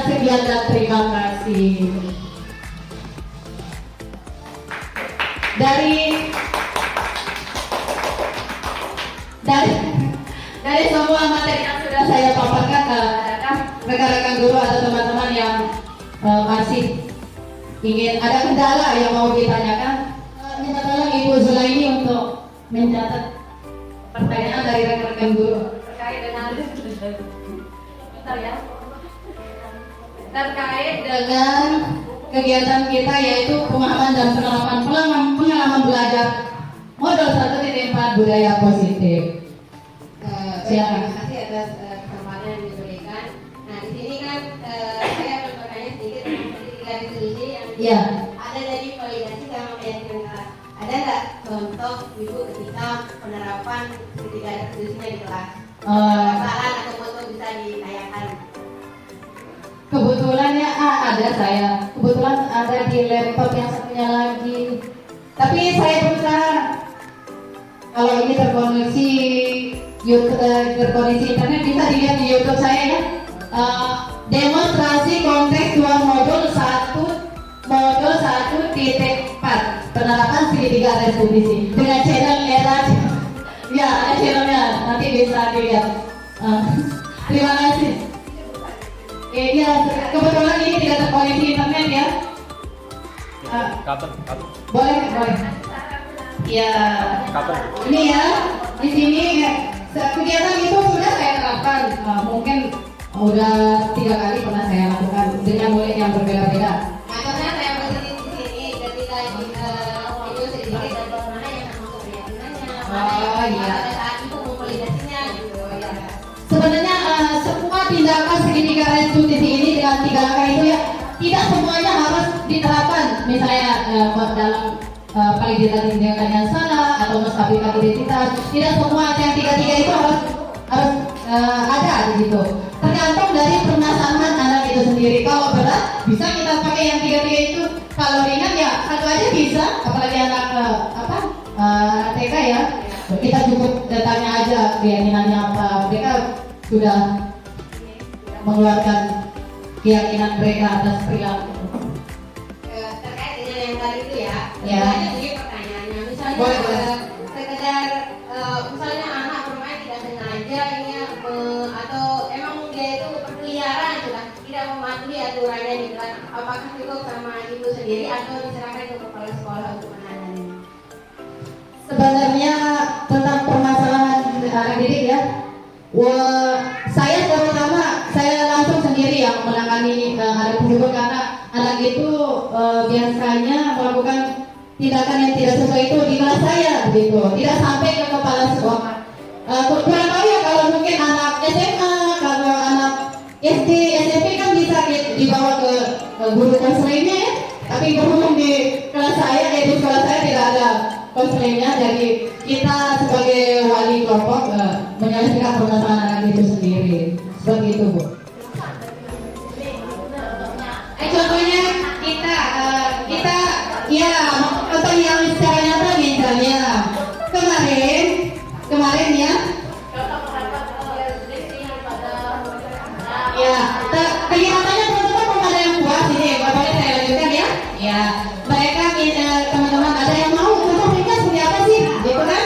sekian dan terima kasih. Dari semua materi yang sudah saya paparkan, adakah rekan-rekan guru atau teman-teman yang masih ingin ada kendala yang mau ditanyakan? Minta tolong Ibu Zulaini untuk mencatat pertanyaan dari rekan-rekan guru terkait dengan kegiatan kita, yaitu pemahaman dan penerapan pengalaman belajar modul 1.4 budaya positif. Terima kasih atas kesempatan yang diberikan. Nah, di sini kan saya akan bertanya sedikit tentang segitiga restitusi yang ada dari validasi sama keyakinan kelas. Ada nggak contoh Ibu ketika penerapan segitiga restitusinya di kelas? Kesalahan atau foto bisa ditayangkan? Kebetulan ya kebetulan ada di laptop yang satunya lagi. Tapi saya berusaha Kalau ini terkoneksi internet bisa dilihat di YouTube saya ya. Demonstrasi kontekstual modul 1.4 penerapan segitiga restitusi dengan channel Era. Ya, ada channelnya, nanti bisa dilihat. Terima kasih. Iya, kebetulan ini tidak terkoneksi internet ya. Kapan? Boleh. Ya, ini ya, di sini kegiatan itu sudah saya terapkan. Mungkin udah 3 kali pernah saya lakukan dengan murid yang berbeda-beda. Makanya saya posisi di sini ketika itu sedikit dan mana yang termasuk keyakinannya, Oh, iya. pada saat itu konsolidasinya gitu ya. Sebenarnya semua tindakan segitiga restitusi ini dengan 3 langkah itu ya, tidak semuanya harus diterapkan. Misalnya dalam validitas tindakan yang salah atau menstabilkan identitas, tidak semua yang 3 itu harus ada di situ. Tergantung dari permasalahan anak itu sendiri. Kalau berat bisa kita pakai yang 3 itu. Kalau ringan ya 1 aja bisa. Apalagi anak TK ya. Kita cukup datanya aja keyakinannya apa. Mereka sudah mengeluarkan keyakinan mereka atas perilaku. Terkait dengan yang tadi itu ya, Ya. banyak juga pertanyaannya. Misalnya Boleh. sekedar misalnya anak bermain tidak sengaja ini atau emang dia itu berkeliaran sudah tidak mematuhi aturannya di kelas, apakah cukup sama ibu sendiri atau diserahkan ke kepala sekolah untuk menangani? Sebenarnya tentang permasalahan anak didik ya, saya terutama saya langsung sendiri yang menangani anak tersebut karena anak itu biasanya melakukan tindakan yang tidak sesuai itu di kelas saya begitu, tidak sampai ke kepala sekolah. Kurang tahu ya kalau mungkin anak SMA, kalau anak SD, SMP kan bisa dibawa ke guru konselingnya ya. Tapi berhubung di kelas saya, di sekolah saya tidak ada konselingnya, jadi kita sebagai wali kelompok menyelesaikan permasalahan anak itu sendiri. Seperti itu, Bu. Contohnya kita ya contoh yang secara nyata misalnya kemarin ya. Ya, kelihatannya teman-teman belum ada yang puas ini, boleh saya lanjutkan ya? Ya, mereka teman-teman ada yang mau contohnya seperti apa sih, gitu kan?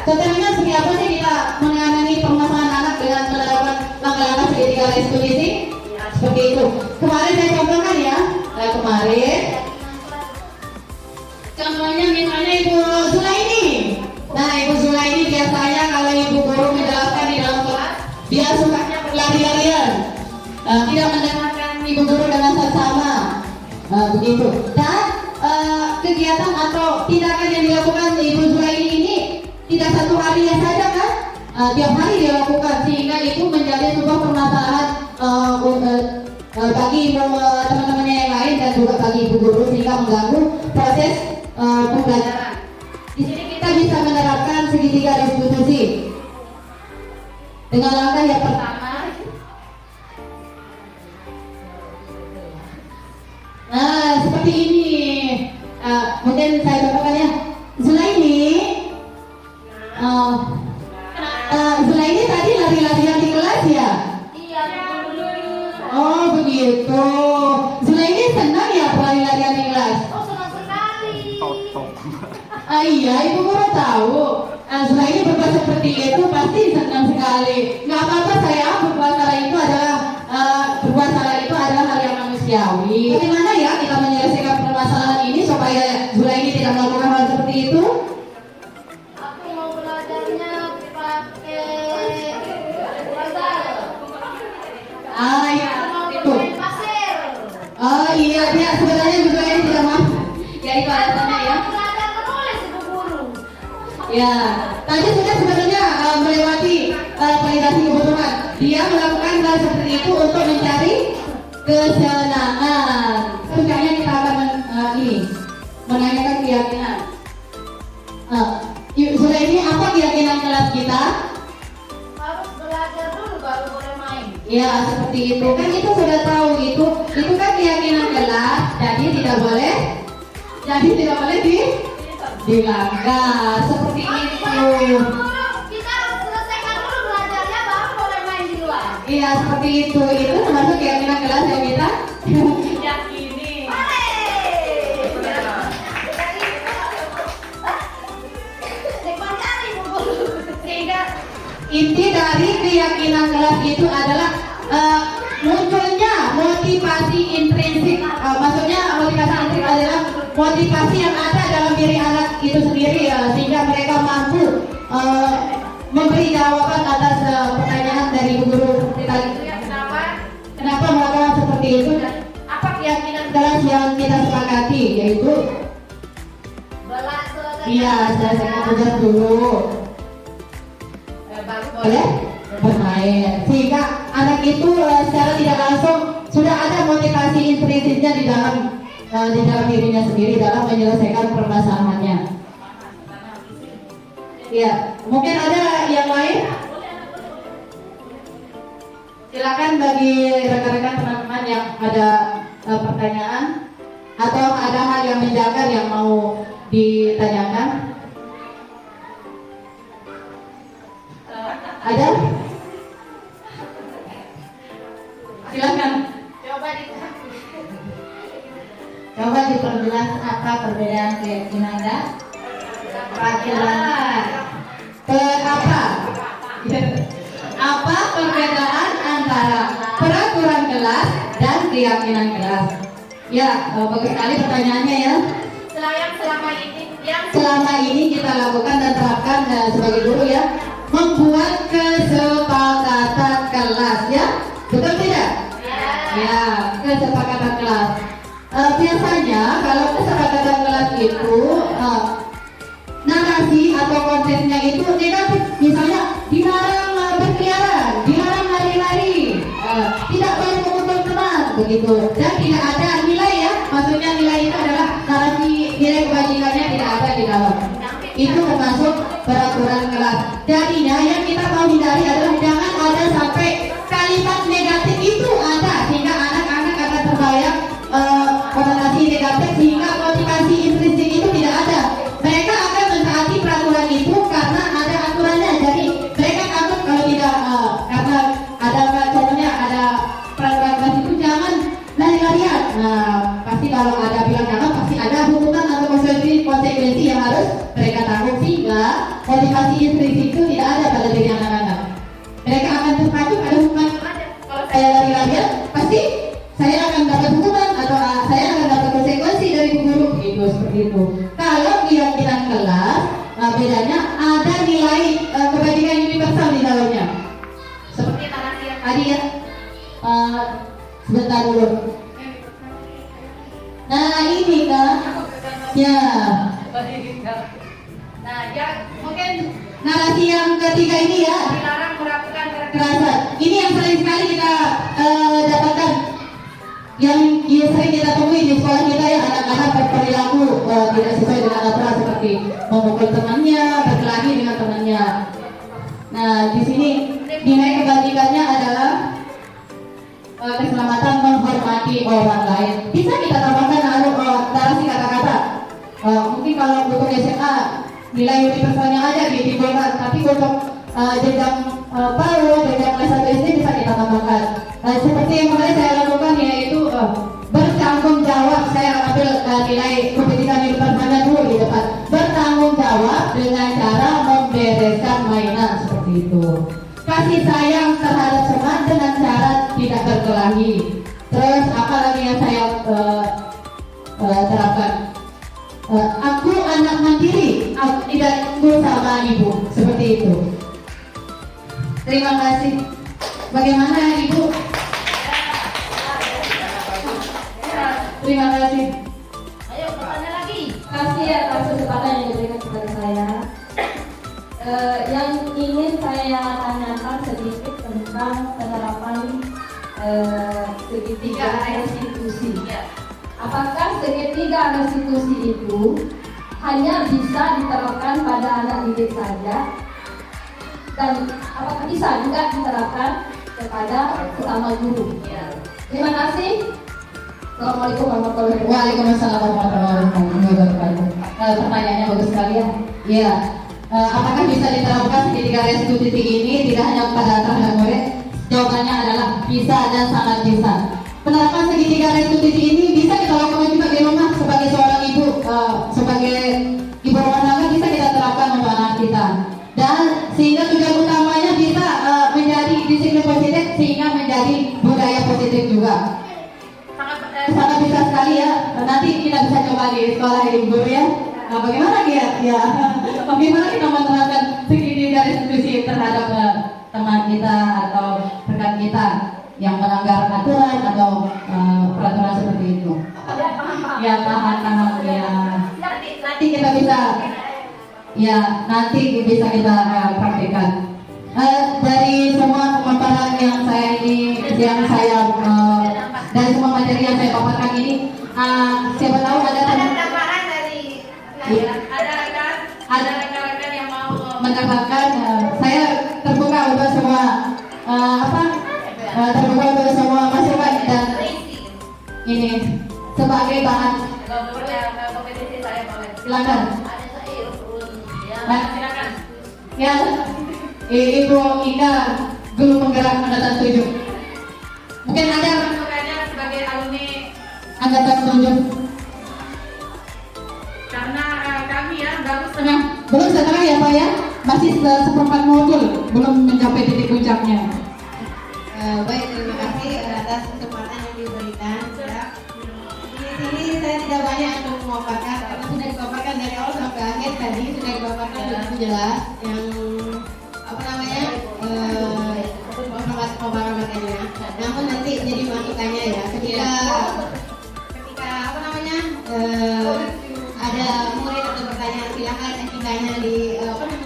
Contohnya seperti apa sih kita menangani permasalahan anak dengan menerapkan langkah-langkah segitiga restitusi? Seperti itu. Kemarin saya contohkan ya, kemarin contohnya misalnya Ibu Zulaini. Nah, Ibu Zulaini biasanya kalau Ibu guru menjelaskan di dalam kelas, dia sukanya berlari-larian. Tidak mendengarkan ibu guru dengan seksama, begitu. Dan kegiatan atau tindakan yang dilakukan Ibu Zulaini ini tidak 1 hari saja kan, tiap hari dilakukan sehingga itu menjadi sebuah permasalahan bagi teman-temannya yang lain dan juga bagi ibu guru sehingga mengganggu proses pembelajaran. Di sini kita bisa menerapkan segitiga restitusi dengan langkah yang pertama. Nah, seperti ini. Mungkin saya contohkan ya. Zulaini tadi lari-larian di kelas ya? Iya, Oh, begitu. Zulaini senang ya lari-larian di kelas? oh senang sekali. Iya, Ibu guru tahu. Zulaini berbuat seperti itu pasti senang sekali. Nggak apa-apa saya, berbuat salah itu adalah hal yang manusiawi. Bagaimana ya kita menyelesaikan permasalahan ini supaya Zulaini tidak melakukan hal seperti itu? Aku mau belajarnya pakai puzzle. Iya, itu. Main pasir. Oh iya, dia sebenarnya Zulaini tidak mau. Ya itu alasannya ya. Belajar menulis ibu guru. Ya, tadi sudah sebenarnya melewati validasi kebutuhan. Dia melakukan hal seperti itu untuk mencari kesenangan. Sebenarnya kita akan menanyakan keyakinan. Sudah ini apa keyakinan kelas kita? Harus belajar dulu baru boleh main. Ya seperti itu kan itu sudah tahu itu kan keyakinan kelas. Jadi tidak boleh dilanggar seperti itu. Kita harus selesaikan dulu belajarnya baru boleh main di luar. Iya seperti itu termasuk keyakinan kelas ya kita. Yakini. Sehingga Inti dari keyakinan kelas itu adalah munculnya motivasi intrinsik. Maksudnya motivasi intrinsik adalah motivasi yang ada dalam diri anak itu sendiri ya, sehingga mereka mampu memberi jawaban atas pertanyaan dari guru tadi. Kenapa melakukan seperti itu dan apa keyakinan kelas yang kita sepakati, yaitu iya selesaikan tugas dulu boleh bermain, sehingga anak itu secara tidak langsung sudah ada motivasi intrinsiknya di dalam dirinya sendiri dalam menyelesaikan permasalahannya. Ya, mungkin ada yang lain? Silakan bagi rekan-rekan teman-teman yang ada pertanyaan atau ada hal yang menjangkau yang mau ditanyakan. Ada? Silakan. Coba diperjelas apa perbedaan keyakinan dan peraturan. Apa? Apa perbedaan antara peraturan kelas dan keyakinan kelas? Ya, bagus sekali pertanyaannya ya. Selama ini kita lakukan dan terapkan sebagai guru ya, membuat kesepakatan kelas ya, betul tidak? Ya, kesepakatan kelas. Biasanya kalau kesepakatan kelas itu narasi atau konsepnya itu negatif, misalnya dilarang berkeliaran, dilarang lari-lari, tidak boleh memukul teman, begitu, dan tidak ada nilai ya, maksudnya nilai itu adalah narasi nilai kebajikannya tidak ada di dalam. Itu termasuk peraturan kelas. Jadinya yang kita mau hindari adalah jangan ada sampai kalimat negatif itu ada, sehingga anak-anak akan terbayang konotasi negatif, sehingga motivasi intrinsik itu tidak ada. Mereka akan mentaati peraturan itu karena ada aturannya. Jadi mereka takut kalau tidak karena ada contohnya ada peraturan kelas itu jangan lari-larian. Nah, pasti kalau ada bilang jangan pasti ada hukuman atau konsekuensi yang harus mereka tanggung, sehingga motivasi intrinsik itu tidak ada pada diri anak-anak. Mereka akan terpacu pada hukuman. Kalau saya lari-larian pasti saya akan dapat hukuman atau saya akan dapat konsekuensi dari guru, begitu, seperti itu. Kalau keyakinan kelas, bedanya ada nilai kebajikan universal di dalamnya. Seperti narasi yang tadi ya. Sebentar dulu. Nah ini kan, ya. Nah ya mungkin narasi yang ketiga ini ya, dilarang melakukan kekerasan. Ini yang sering sekali kita dapatkan, yang sering kita temui di sekolah kita ya, anak-anak berperilaku tidak sesuai dengan aturan seperti memukul temannya, berkelahi dengan temannya. Nah di sini nilai kebajikannya adalah keselamatan, menghormati orang lain. Bisa kita tambahkan narasi kata-kata. Mungkin kalau untuk SMA nilai universalnya ada di timbulkan, tapi untuk jenjang PAUD, jenjang kelas 1 SD bisa kita tambahkan. Seperti yang kemarin saya lakukan yaitu bertanggung jawab. Saya ambil nilai pendidikan universalnya dulu di depan. Bertanggung jawab dengan cara membereskan mainan, seperti itu. Kasih sayang terhadap teman dengan cara tidak berkelahi. Terus apa lagi yang saya terapkan? Aku anak mandiri, aku tidak tunggu sama ibu, seperti itu. Terima kasih. Bagaimana ibu? Terima kasih. Ayo bertanya lagi. Kasih atas kesempatan yang diberikan kepada saya. Yang ingin saya tanyakan sedikit tentang penerapan segitiga restitusi. Apakah segitiga restitusi itu hanya bisa diterapkan pada anak didik saja, dan apakah bisa juga diterapkan kepada sesama guru? Terima kasih. Assalamualaikum warahmatullahi wabarakatuh. Waalaikumsalam warahmatullahi wabarakatuh. pertanyaannya bagus sekali ya. Iya. Apakah bisa diterapkan segitiga restitusi ini tidak hanya pada terhadap murid? Jawabannya adalah bisa dan sangat bisa. Penerapan segitiga restitusi ini bisa kita lakukan juga di rumah sebagai seorang ibu, sebagai ibu rumah tangga bisa kita terapkan untuk anak kita. Dan sehingga tujuan utamanya bisa menjadi disiplin positif sehingga menjadi budaya positif juga. Sangat bisa sekali ya. Nanti kita bisa coba di sekolah ibu ya. Bagaimana ya? Bagaimana kita menerapkan segitiga restitusi terhadap teman kita atau rekan kita yang melanggar aturan atau peraturan seperti itu? Ya paham ya. Nanti kita bisa kita praktekkan. Dari semua pemaparan dari semua materi yang saya paparkan ini, siapa tahu ada tambahan dari ada rekan-rekan yang mau mendapatkan. Saya terbuka untuk semua terbuka untuk semua masukan dan ini sebagai bahan. kompetisi saya boleh. Silakan. Silakan. Ya, Ibu Ika guru penggerak angkatan 7. Mungkin ada Bukannya sebagai alumni angkatan 7. karena kami ya baru Belum setengah ya Pak ya, masih seperempat modul, belum mencapai titik puncaknya. Baik, terima kasih atas kesempatan yang diberikan. Ya. Di sini saya tidak banyak untuk memaparkan karena sudah dipaparkan dari awal sampai akhir tadi sudah dipaparkan begitu jelas yang pemaparannya. Namun nanti jadi masukannya ya ketika ada murid atau pertanyaan silakan etikanya di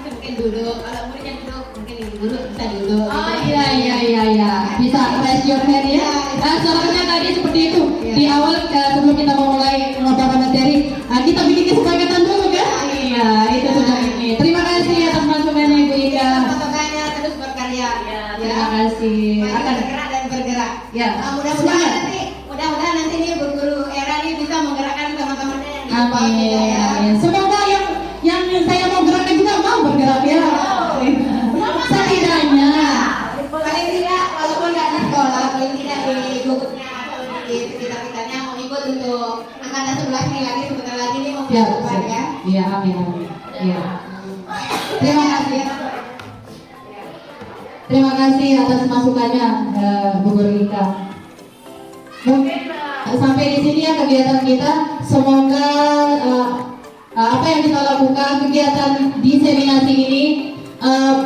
mungkin duduk. Kalau murid yang duduk mungkin duduk bisa duduk. Oh iya, bisa raise your hand ya. Soalnya tadi seperti itu di awal sebelum kita memulai pemaparan materi, kita bikin kesepakatan dulu kan? Iya, itu sudah ini. Terima kasih atas masukannya Ibu Ika. Masukannya terus berkarya. Terima kasih. Akan bergerak dan bergerak. Ya. Mudah-mudahan nanti nih Bu Guru Era ini bisa menggerakkan teman-temannya yang di bawah juga ya. Amin. Semoga yang saya mau gerakkan juga mau bergerak ya. Setidaknya. Paling tidak walaupun nggak di sekolah, paling tidak di gugupnya atau di sekitar-sekitarnya mau ikut untuk angkatan 11 ini lagi sebentar lagi nih mau Ya, berdebat ya. Iya, amin. Iya. Terima kasih. Terima kasih atas masukannya Bu Guru Ika. Mungkin sampai di sini ya kegiatan kita. Semoga apa yang kita lakukan kegiatan diseminasi ini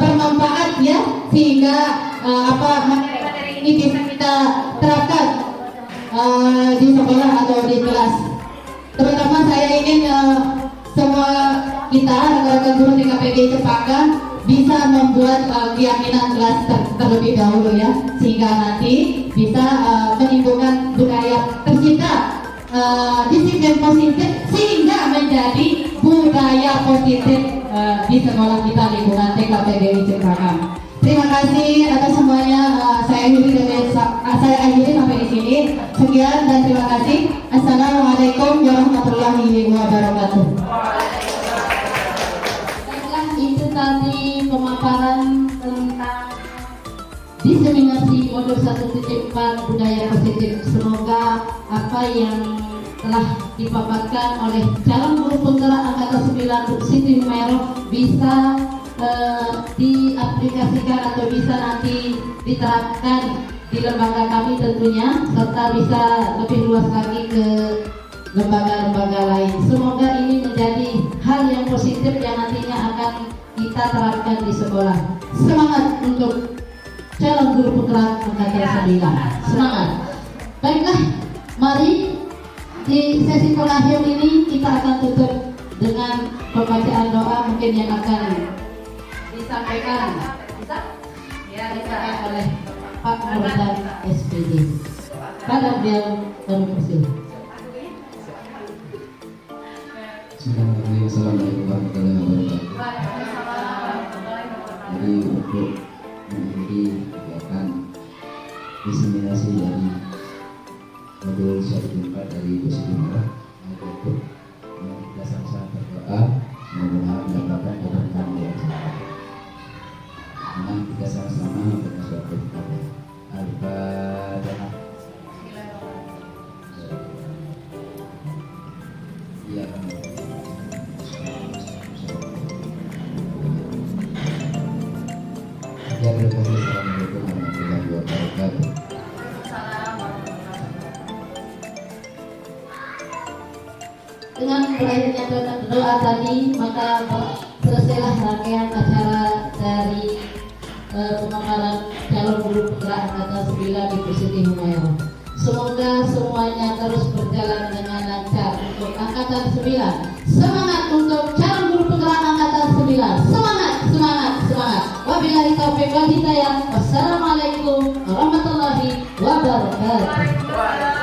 bermanfaat ya, sehingga materi ini bisa kita terapkan di sekolah atau di kelas. Terutama saya ingin semua kita rekan-rekan guru di KPG Cempaka bisa membuat keyakinan kelas terlebih dahulu ya, sehingga nanti bisa menimbulkan budaya tercipta disiplin positif sehingga menjadi budaya positif di sekolah kita lingkungan TKPGI Cempaka. Terima kasih atas semuanya. Saya akhiri sampai di sini. Sekian dan terima kasih. Assalamualaikum warahmatullahi wabarakatuh. Itu tadi pemaparan tentang diseminasi modul 1.4 budaya positif. Semoga apa yang telah dipaparkan oleh calon guru penggerak angkatan 9 Siti Humairah bisa diaplikasikan atau bisa nanti diterapkan di lembaga kami tentunya, serta bisa lebih luas lagi ke lembaga-lembaga lain. Semoga ini menjadi hal yang positif yang nantinya akan kita terapkan di sekolah. Semangat untuk calon guru penggerak angkatan 9. Semangat. Baiklah, mari di sesi kolasium ini kita akan tutup dengan pembacaan doa mungkin yang akan disampaikan oleh Pak Murdan SPD. Pada beliau berfungsi. Assalamualaikum warahmatullahi wabarakatuh. Jadi untuk mengakhiri kegiatan diseminasi dari modul 1.4 dari Posisi Merah, Mari kita sama-sama berdoa, mudah-mudahan mendapatkan keberkahan yang besar. Mari kita sama-sama berdoa suatu kepada Al-Fatihah. Iya, kami. Ya, Assalamualaikum warahmatullahi wabarakatuh. Dengan berakhirnya doa tadi, maka selesailah rangkaian acara dari pemakaran calon guru penggerak angkatan 9 di Pusiti Humayang. Semoga semuanya terus berjalan dengan lancar untuk angkatan 9. Semangat untuk calon guru penggerak angkatan 9. Semangat, semangat, semangat. Wabillahi taufiq wal hidayah. Wassalamualaikum warahmatullahi wabarakatuh.